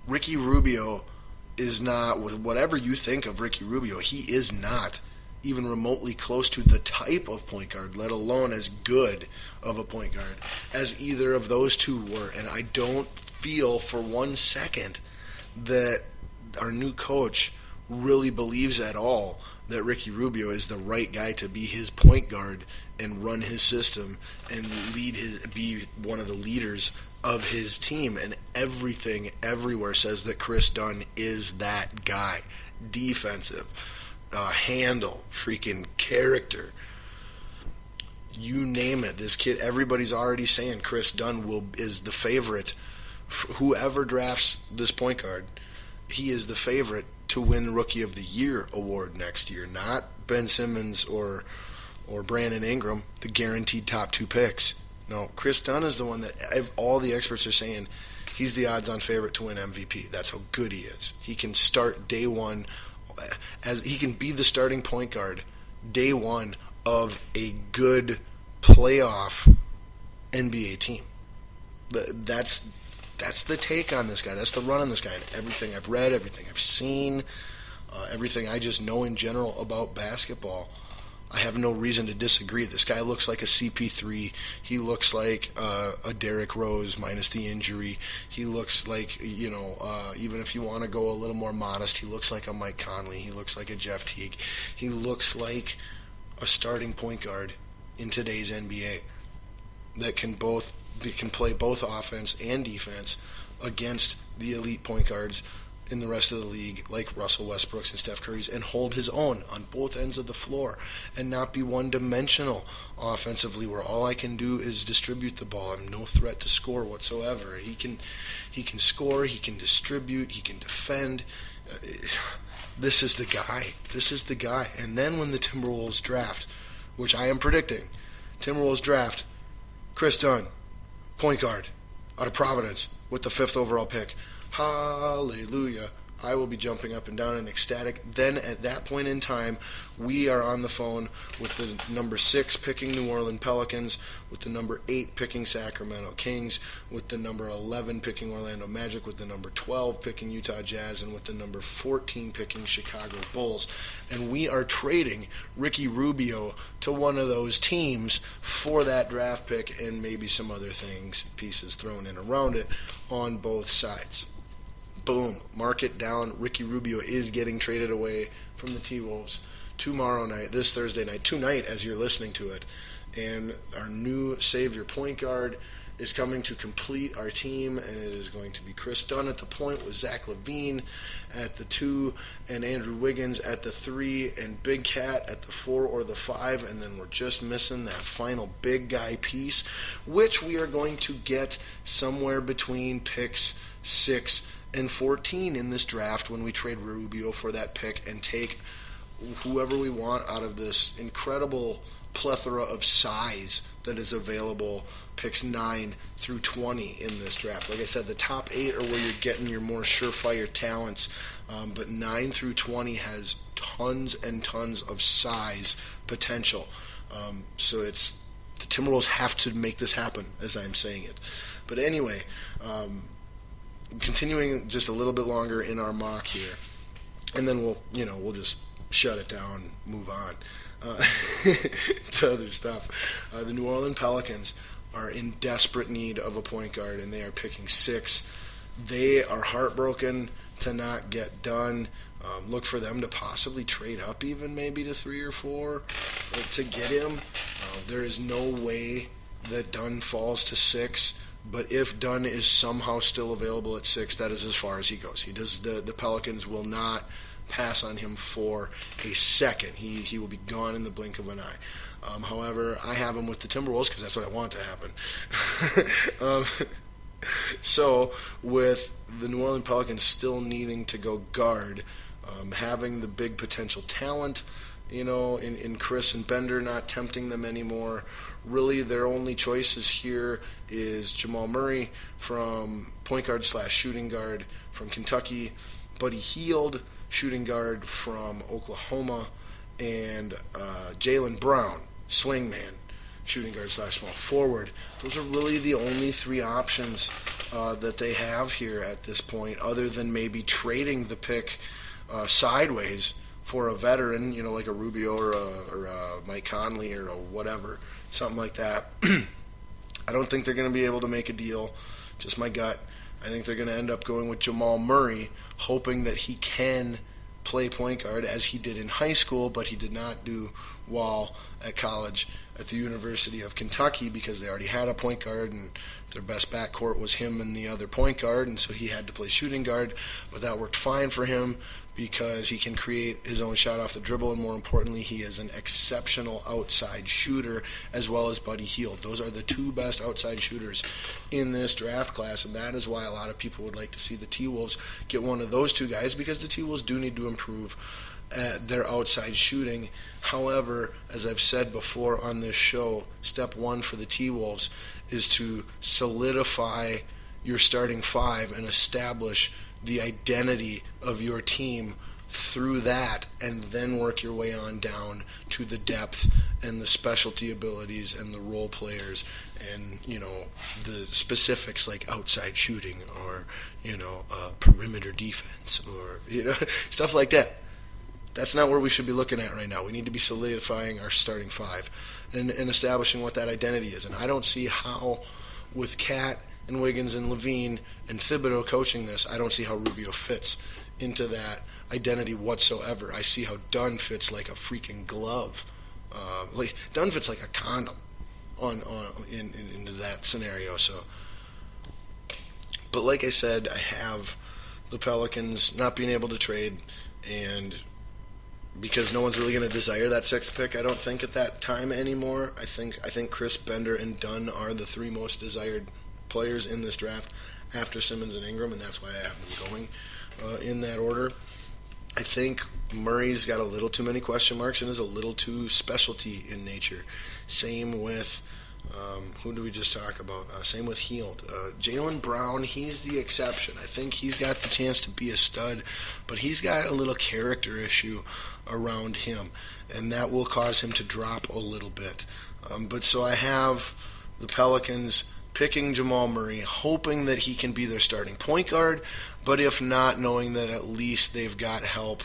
Ricky Rubio is not, whatever you think of Ricky Rubio, he is not even remotely close to the type of point guard, let alone as good of a point guard as either of those two were. And I don't feel for 1 second that our new coach really believes at all that Ricky Rubio is the right guy to be his point guard and run his system and be one of the leaders of his team. And everything everywhere says that Chris Dunn is that guy. Defensive, handle, freaking character, you name it. This kid, everybody's already saying Chris Dunn is the favorite. Whoever drafts this point guard, he is the favorite to win Rookie of the Year award next year. Not Ben Simmons or Brandon Ingram, the guaranteed top 2 picks. No, Chris Dunn is the one that all the experts are saying he's the odds-on favorite to win MVP. That's how good he is. He can start day one, as he can be the starting point guard day one of a good playoff NBA team. That's the take on this guy. That's the run on this guy. And everything I've read, everything I've seen, everything I just know in general about basketball, I have no reason to disagree. This guy looks like a CP3. He looks like a Derrick Rose minus the injury. He looks like, even if you want to go a little more modest, he looks like a Mike Conley. He looks like a Jeff Teague. He looks like a starting point guard in today's NBA that can play both offense and defense against the elite point guards in the rest of the league, like Russell Westbrook's and Steph Curry's, and hold his own on both ends of the floor and not be one-dimensional offensively, where all I can do is distribute the ball. I'm no threat to score whatsoever. He can score, he can distribute, he can defend. This is the guy. This is the guy. And then when the Timberwolves draft, which I am predicting, Timberwolves draft Chris Dunn, point guard, out of Providence, with the 5th overall pick. Hallelujah. I will be jumping up and down and ecstatic. Then at that point in time, we are on the phone with the number 6 picking New Orleans Pelicans, with the number 8 picking Sacramento Kings, with the number 11 picking Orlando Magic, with the number 12 picking Utah Jazz, and with the number 14 picking Chicago Bulls. And we are trading Ricky Rubio to one of those teams for that draft pick and maybe some other pieces thrown in around it on both sides. Boom, mark it down. Ricky Rubio is getting traded away from the T-Wolves tomorrow night, this Thursday night, tonight as you're listening to it. And our new savior point guard is coming to complete our team, and it is going to be Chris Dunn at the point, with Zach LaVine at the 2 and Andrew Wiggins at the 3 and Big Cat at the 4 or the 5, and then we're just missing that final big guy piece, which we are going to get somewhere between picks 6 and 14 in this draft when we trade Rubio for that pick and take whoever we want out of this incredible plethora of size that is available, picks 9 through 20 in this draft. Like I said, the top 8 are where you're getting your more surefire talents, but 9 through 20 has tons and tons of size potential. So it's the Timberwolves have to make this happen, as I'm saying it. But anyway, continuing just a little bit longer in our mock here, and then we'll just shut it down, move on to other stuff. The New Orleans Pelicans are in desperate need of a point guard, and they are picking 6. They are heartbroken to not get done. Look for them to possibly trade up even maybe to 3 or 4 to get him. There is no way that Dunn falls to 6. But if Dunn is somehow still available at 6, that is as far as he goes. The Pelicans will not pass on him for a second. He will be gone in the blink of an eye. However, I have him with the Timberwolves because that's what I want to happen. So with the New Orleans Pelicans still needing to go guard, having the big potential talent, in Chris and Bender not tempting them anymore, really their only choices here is Jamal Murray from point guard / shooting guard from Kentucky, Buddy Hield, shooting guard from Oklahoma, and Jaylen Brown, swingman, shooting guard / small forward. Those are really the only three options that they have here at this point, other than maybe trading the pick sideways for a veteran, like a Rubio or a Mike Conley or a whatever, something like that. I don't think they're going to be able to make a deal. Just my gut. I think they're going to end up going with Jamal Murray, hoping that he can play point guard as he did in high school, but he did not do well at college at the University of Kentucky because they already had a point guard and their best backcourt was him and the other point guard, and so he had to play shooting guard, but that worked fine for him because he can create his own shot off the dribble, and more importantly, he is an exceptional outside shooter as well as Buddy Hield. Those are the two best outside shooters in this draft class, and that is why a lot of people would like to see the T-Wolves get one of those two guys, because the T-Wolves do need to improve at their outside shooting. However, as I've said before on this show, step one for the T-Wolves is to solidify your starting five and establish the identity of your team through that, and then work your way on down to the depth and the specialty abilities and the role players and the specifics like outside shooting or perimeter defense or stuff like that. That's not where we should be looking at right now. We need to be solidifying our starting five and establishing what that identity is. And I don't see how, with Cat and Wiggins and Levine and Thibodeau coaching this, I don't see how Rubio fits into that identity whatsoever. I see how Dunn fits like a freaking glove. Dunn fits like a condom into that scenario. So, but like I said, I have the Pelicans not being able to trade, and because no one's really going to desire that sixth pick, I don't think at that time anymore. I think Chris Bender and Dunn are the three most desired players in this draft after Simmons and Ingram, and that's why I have them going in that order. I think Murray's got a little too many question marks and is a little too specialty in nature. Same with who do we just talk about? Same with Hield. Jaylen Brown, he's the exception. I think he's got the chance to be a stud, but he's got a little character issue around him, and that will cause him to drop a little bit. But so I have the Pelicans picking Jamal Murray, hoping that he can be their starting point guard, but if not, knowing that at least they've got help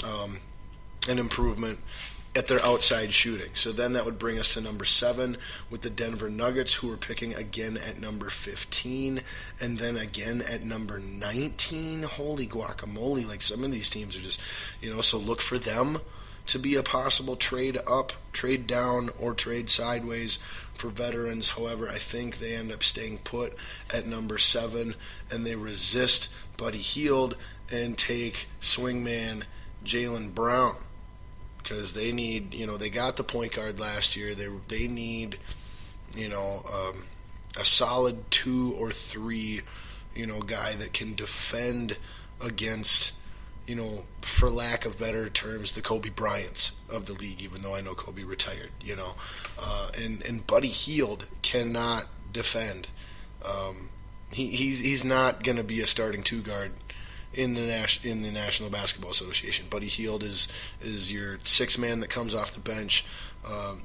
and improvement at their outside shooting. So then that would bring us to number 7 with the Denver Nuggets, who are picking again at number 15 and then again at number 19. Holy guacamole, like some of these teams are just, so look for them to be a possible trade up, trade down, or trade sideways for veterans. However, I think they end up staying put at number 7 and they resist Buddy Hield and take swingman Jaylen Brown, because they need, they got the point guard last year. They need, a solid 2 or 3, guy that can defend against, for lack of better terms, the Kobe Bryants of the league, even though I know Kobe retired, and Buddy Hield cannot defend. He's not going to be a starting 2 guard in the National Basketball Association. Buddy Hield is your 6 man that comes off the bench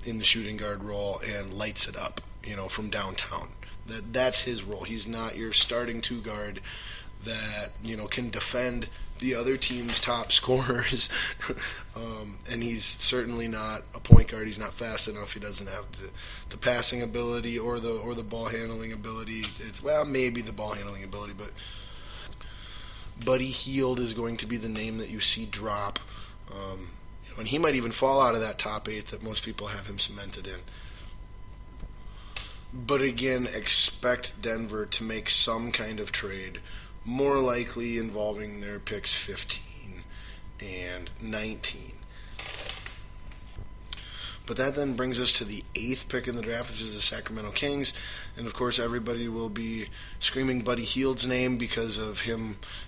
in the shooting guard role and lights it up, from downtown. That's his role. He's not your starting 2 guard that can defend the other team's top scorers, and he's certainly not a point guard. He's not fast enough. He doesn't have the passing ability or the ball handling ability. Maybe the ball handling ability, but Buddy Hield is going to be the name that you see drop, and he might even fall out of that top 8 that most people have him cemented in. But again, expect Denver to make some kind of trade, more likely involving their picks 15 and 19. But that then brings us to the 8th pick in the draft, which is the Sacramento Kings. And of course, everybody will be screaming Buddy Hield's name because of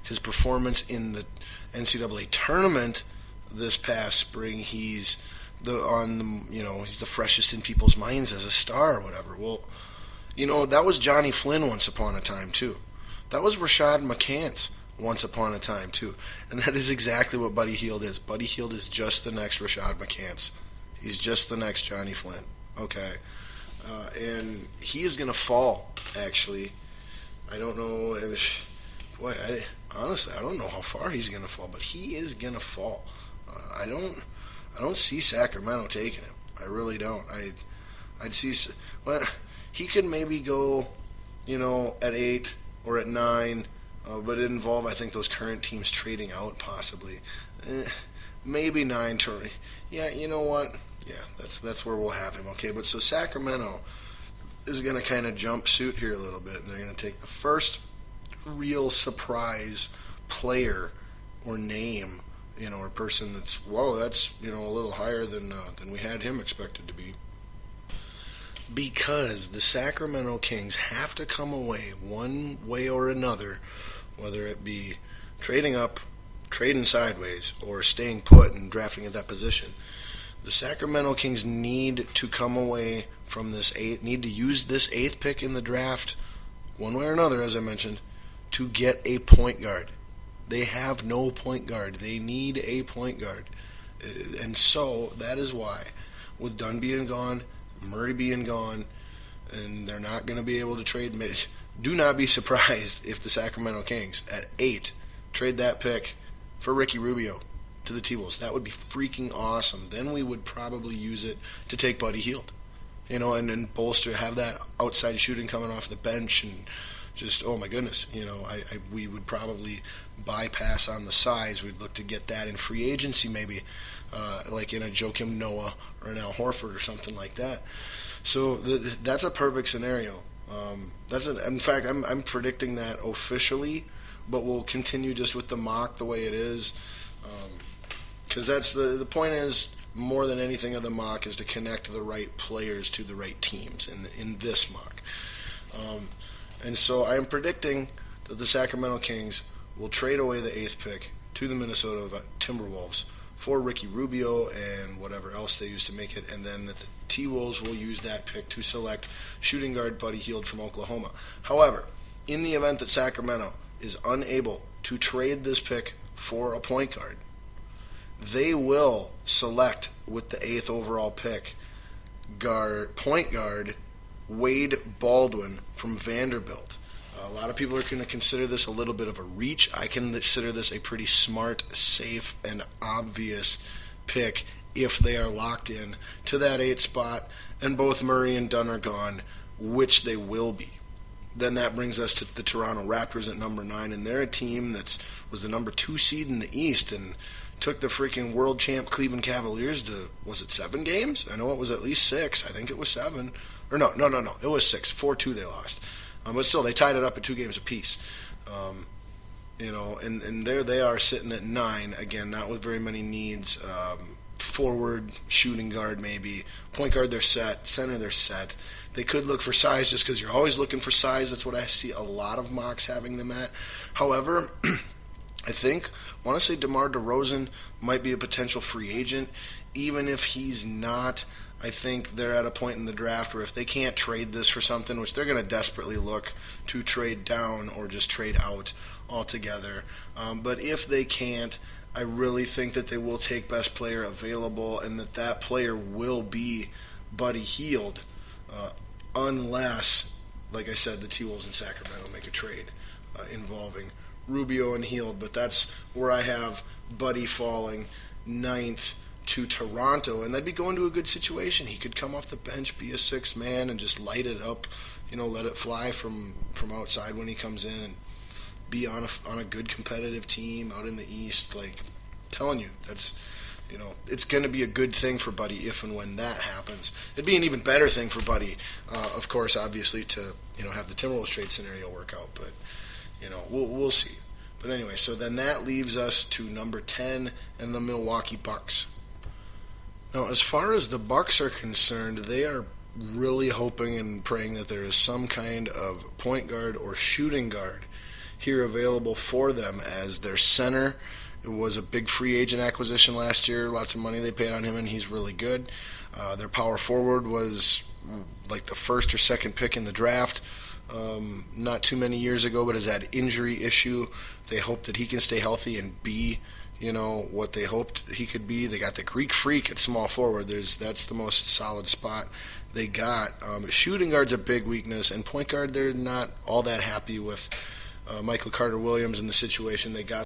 his performance in the NCAA tournament this past spring. He's the freshest in people's minds as a star or whatever. Well, that was Johnny Flynn once upon a time too. That was Rashad McCants once upon a time too. And that is exactly what Buddy Hield is. Buddy Hield is just the next Rashad McCants. He's just the next Johnny Flynn. Okay. and he is going to fall. Actually, I don't know. Boy, honestly, I don't know how far he's going to fall, but he is going to fall. I don't see Sacramento taking him. I really don't. I'd see. Well, he could maybe go, at 8 or at 9, but it involve, I think, those current teams trading out possibly. Maybe 9 to. Yeah, you know what? Yeah, that's where we'll have him. Okay, but so Sacramento is going to kind of jump suit here a little bit, and they're going to take the first real surprise player or name, or person that's a little higher than we had him expected to be. Because the Sacramento Kings have to come away one way or another, whether it be trading up, trading sideways, or staying put and drafting at that position. The Sacramento Kings need to come away from need to use this 8th pick in the draft, one way or another, as I mentioned, to get a point guard. They have no point guard. They need a point guard. And so that is why, with Dunn being gone, Murray being gone, and they're not going to be able to trade Mitch, do not be surprised if the Sacramento Kings, at 8, trade that pick for Ricky Rubio to the T-Wolves. That would be freaking awesome. Then we would probably use it to take Buddy Hield, and bolster, have that outside shooting coming off the bench, and just, oh my goodness, we would probably bypass on the size. We'd look to get that in free agency maybe, like in a Joakim Noah or an Al Horford or something like that. So that's a perfect scenario. In fact, I'm predicting that officially, but we'll continue just with the mock the way it is, because that's the point is, more than anything of the mock, is to connect the right players to the right teams in this mock. And so I am predicting that the Sacramento Kings will trade away the 8th pick to the Minnesota Timberwolves for Ricky Rubio and whatever else they use to make it, and then that the T-Wolves will use that pick to select shooting guard Buddy Hield from Oklahoma. However, in the event that Sacramento is unable to trade this pick for a point guard, they will select with the 8th overall pick point guard Wade Baldwin from Vanderbilt. A lot of people are going to consider this a little bit of a reach. I consider this a pretty smart, safe, and obvious pick if they are locked in to that 8 spot and both Murray and Dunn are gone, which they will be. Then that brings us to the Toronto Raptors at number 9, and they're a team that was the number 2 seed in the East and took the freaking world champ Cleveland Cavaliers to, was it 7 games? I know it was at least 6. I think it was 7. Or no. It was 6. 4-2 they lost. But still, they tied it up at 2 games apiece. And there they are sitting at 9. Again, not with very many needs. Forward, shooting guard maybe. Point guard they're set. Center they're set. They could look for size just because you're always looking for size. That's what I see a lot of mocks having them at. However, I want to say DeMar DeRozan might be a potential free agent. Even if he's not, I think they're at a point in the draft where if they can't trade this for something, which they're going to desperately look to trade down or just trade out altogether. But if they can't, I really think that they will take best player available and that player will be Buddy Hield, unless, like I said, the T-Wolves and Sacramento make a trade involving Rubio and Hield. But that's where I have Buddy falling 9th to Toronto, and they'd be going to a good situation. He could come off the bench, be a 6th man, and just light it up, let it fly from outside when he comes in, and be on a good competitive team out in the East. Like, I'm telling you, that's, it's going to be a good thing for Buddy if and when that happens. It'd be an even better thing for Buddy, of course, obviously, to have the Timberwolves trade scenario work out, but we'll see. But anyway, so then that leaves us to number 10 and the Milwaukee Bucks. Now, as far as the Bucks are concerned, they are really hoping and praying that there is some kind of point guard or shooting guard here available for them, as their center, it was a big free agent acquisition last year. Lots of money they paid on him, and he's really good. Their power forward was like the 1st or 2nd pick in the draft not too many years ago, but has had injury issue. They hope that he can stay healthy and be what they hoped he could be. They got the Greek Freak at small forward. That's the most solid spot they got. Shooting guard's a big weakness, and point guard they're not all that happy with Michael Carter-Williams in the situation they got